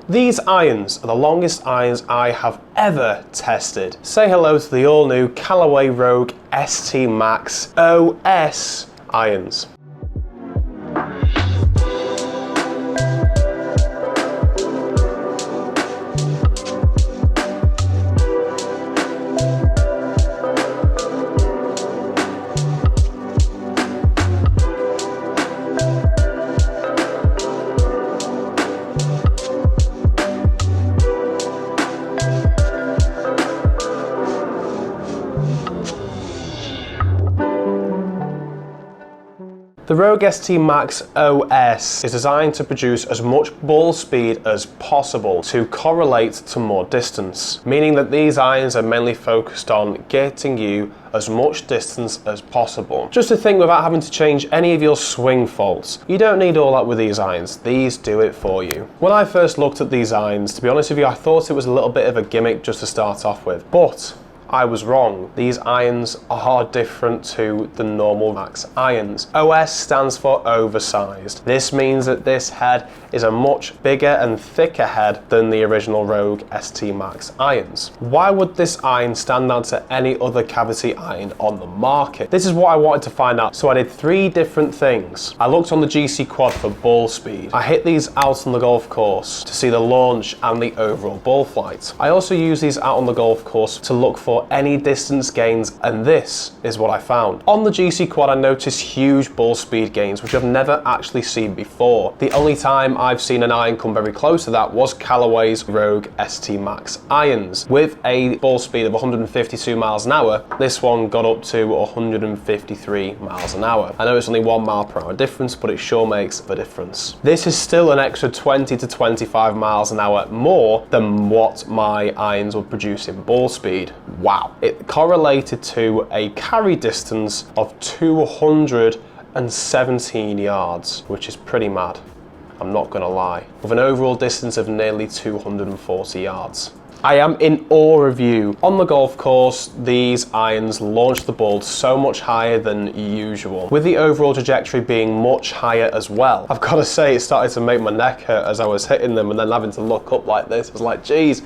These irons are the longest irons I have ever tested. Say hello to the all-new Callaway Rogue ST Max OS irons. The Rogue ST Max OS is designed to produce as much ball speed as possible to correlate to more distance, meaning that these irons are mainly focused on getting you as much distance as possible. Just to think without having to change any of your swing faults. You don't need all that with these irons, these do it for you. When I first looked at these irons, to be honest with you, I thought it was a little bit of a gimmick just to start off with, but I was wrong. These irons are different to the normal Max irons. OS stands for oversized. This means that this head is a much bigger and thicker head than the original Rogue ST Max irons. Why would this iron stand out to any other cavity iron on the market? This is what I wanted to find out, so I did 3 different things. I looked on the GC Quad for ball speed. I hit these out on the golf course to see the launch and the overall ball flight. I also used these out on the golf course to look for any distance gains, and this is what I found. On the GC Quad I noticed huge ball speed gains which I've never actually seen before. The only time I've seen an iron come very close to that was Callaway's Rogue ST Max irons. With a ball speed of 152 miles an hour, this one got up to 153 miles an hour. I know it's only 1 mile per hour difference, but it sure makes a difference. This is still an extra 20 to 25 miles an hour more than what my irons would produce in ball speed. Wow. It correlated to a carry distance of 217 yards, which is pretty mad, I'm not gonna lie, with an overall distance of nearly 240 yards. I am in awe of you. On the golf course, these irons launch the ball so much higher than usual, with the overall trajectory being much higher as well. I've got to say, it started to make my neck hurt as I was hitting them and then having to look up like this. I was like, geez,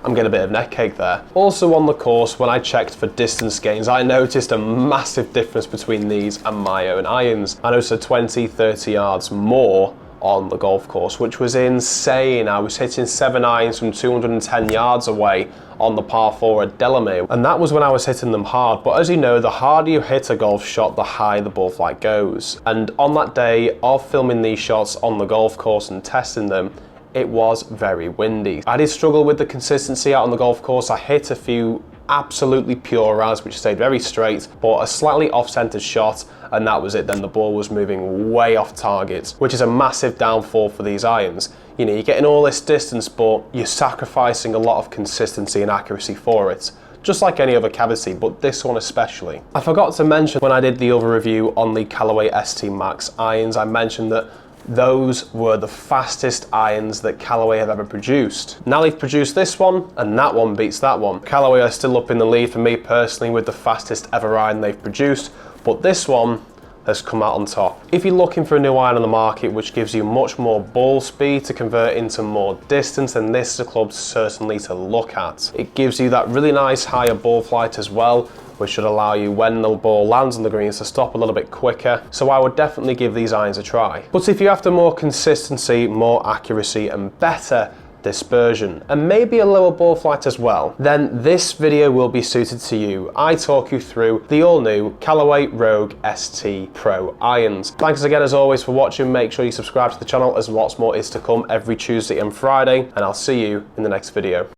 I'm getting a bit of neck ache there. Also on the course, when I checked for distance gains, I noticed a massive difference between these and my own irons. I noticed a 20-30 yards more on the golf course, which was insane. I was hitting 7 irons from 210 yards away on the par 4 at Delamere, and that was when I was hitting them hard. But as you know, the harder you hit a golf shot, the higher the ball flight goes. And on that day of filming these shots on the golf course and testing them, it was very windy. I did struggle with the consistency out on the golf course. I hit a few absolutely pure rounds which stayed very straight, but a slightly off-centered shot, and that was it. Then the ball was moving way off target, which is a massive downfall for these irons. You know, you're getting all this distance, but you're sacrificing a lot of consistency and accuracy for it, just like any other cavity, but this one especially. I forgot to mention when I did the other review on the Callaway ST Max irons, I mentioned that those were the fastest irons that Callaway have ever produced. Now they've produced this one, and that one beats that one. Callaway are still up in the lead for me personally with the fastest ever iron they've produced, but this one has come out on top. If you're looking for a new iron on the market which gives you much more ball speed to convert into more distance, then this is a club certainly to look at. It gives you that really nice higher ball flight as well, which should allow you, when the ball lands on the greens, to stop a little bit quicker. So I would definitely give these irons a try. But if you're after more consistency, more accuracy, and better dispersion, and maybe a lower ball flight as well, then this video will be suited to you. I talk you through the all-new Callaway Rogue ST Pro irons. Thanks again as always for watching. Make sure you subscribe to the channel as lots more is to come every Tuesday and Friday, and I'll see you in the next video.